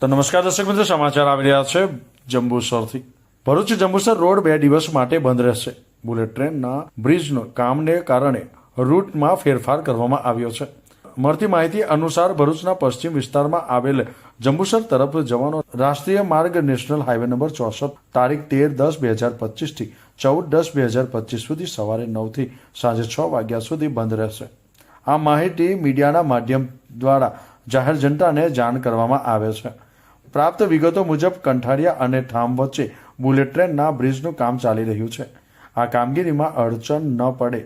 તો નમસ્કાર દર્શક મિત્રો, સમાચાર આવી રહ્યા છે જંબુસરથી। ભરૂચ જંબુસર રોડ 2 દિવસ માટે બંધ રહેશે। બુલેટ ટ્રેનના બ્રિજના કામને કારણે રૂટમાં ફેરફાર કરવામાં આવ્યો છે। મળતી માહિતી અનુસાર ભરૂચના પશ્ચિમ વિસ્તારમાં આવેલ જંબુસર તરફ જવાનો રાષ્ટ્રીય માર્ગ નેશનલ હાઈવે નંબર 64 તારીખ 13/10/2025 થી 14/10/2025 સુધી સવારે 9 થી સાંજે 6 વાગ્યા સુધી બંધ રહેશે। આ માહિતી મીડિયાના માધ્યમ દ્વારા જાહેર જનતાને જાણ કરવામાં આવે છે। પ્રાપ્ત વિગતો મુજબ કંઠારિયા અને ઠામ વચ્ચે બુલેટ ટ્રેનના બ્રિજનું કામ ચાલી રહ્યું છે। આ કામગીરીમાં અડચણ ન પડે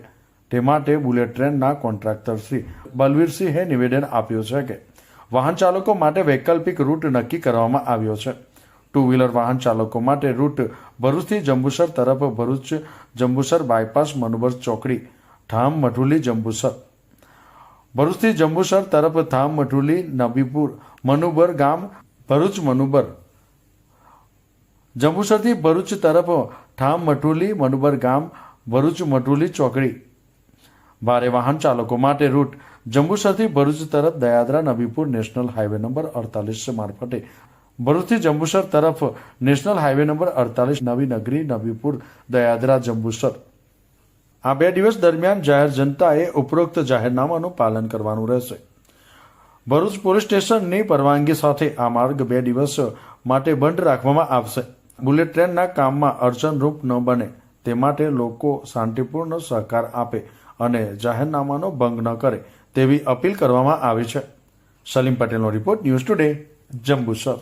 તે માટે બુલેટ ટ્રેનના કોન્ટ્રાક્ટર શ્રી બલવીરસિંહે નિવેદન આપ્યું છે કે વાહન ચાલકો માટે વૈકલ્પિક રૂટ નક્કી કરવામાં આવ્યો છે। 2 વ્હીલર વાહન ચાલકો માટે રૂટ ભરૂચથી જંબુસર તરફ ભરૂચ જંબુસર બાયપાસ મનુબર ચોકડી ઠામ મઠુલી જંબુસર, ભરૂચથી જંબુસર તરફ થામ મઠુલી નબીપુર મનુબર ગામ ભરૂચ મનુબર, જંબુસરથી ભરૂચ તરફ ઠામ મઠુલી મનુબર ગામ ભરૂચ મઠુલી ચોકડી। ભારે વાહન ચાલકો માટે રૂટ જંબુસરથી ભરૂચ તરફ Dayadara Nabipur national highway number 48 મારફતે ભરૂચથી જંબુસર તરફ નેશનલ હાઈવે નંબર 48 નવી નગરી નબીપુર દયાદરા જંબુસર। આ 2 દિવસ દરમિયાન જાહેર જનતાએ ઉપરોક્ત જાહેરનામાનું પાલન કરવાનું રહેશે। ભરૂચ પોલીસ સ્ટેશનની પરવાનગી સાથે આ માર્ગ 2 દિવસ માટે બંધ રાખવામાં આવશે। બુલેટ ટ્રેનના કામમાં અડચણરૂપ ન બને તે માટે લોકો શાંતિપૂર્ણ સહકાર આપે અને જાહેરનામાનો ભંગ ન કરે તેવી અપીલ કરવામાં આવી છે। સલીમ પટેલનો રિપોર્ટ, ન્યૂઝ ટુડે, જંબુસર।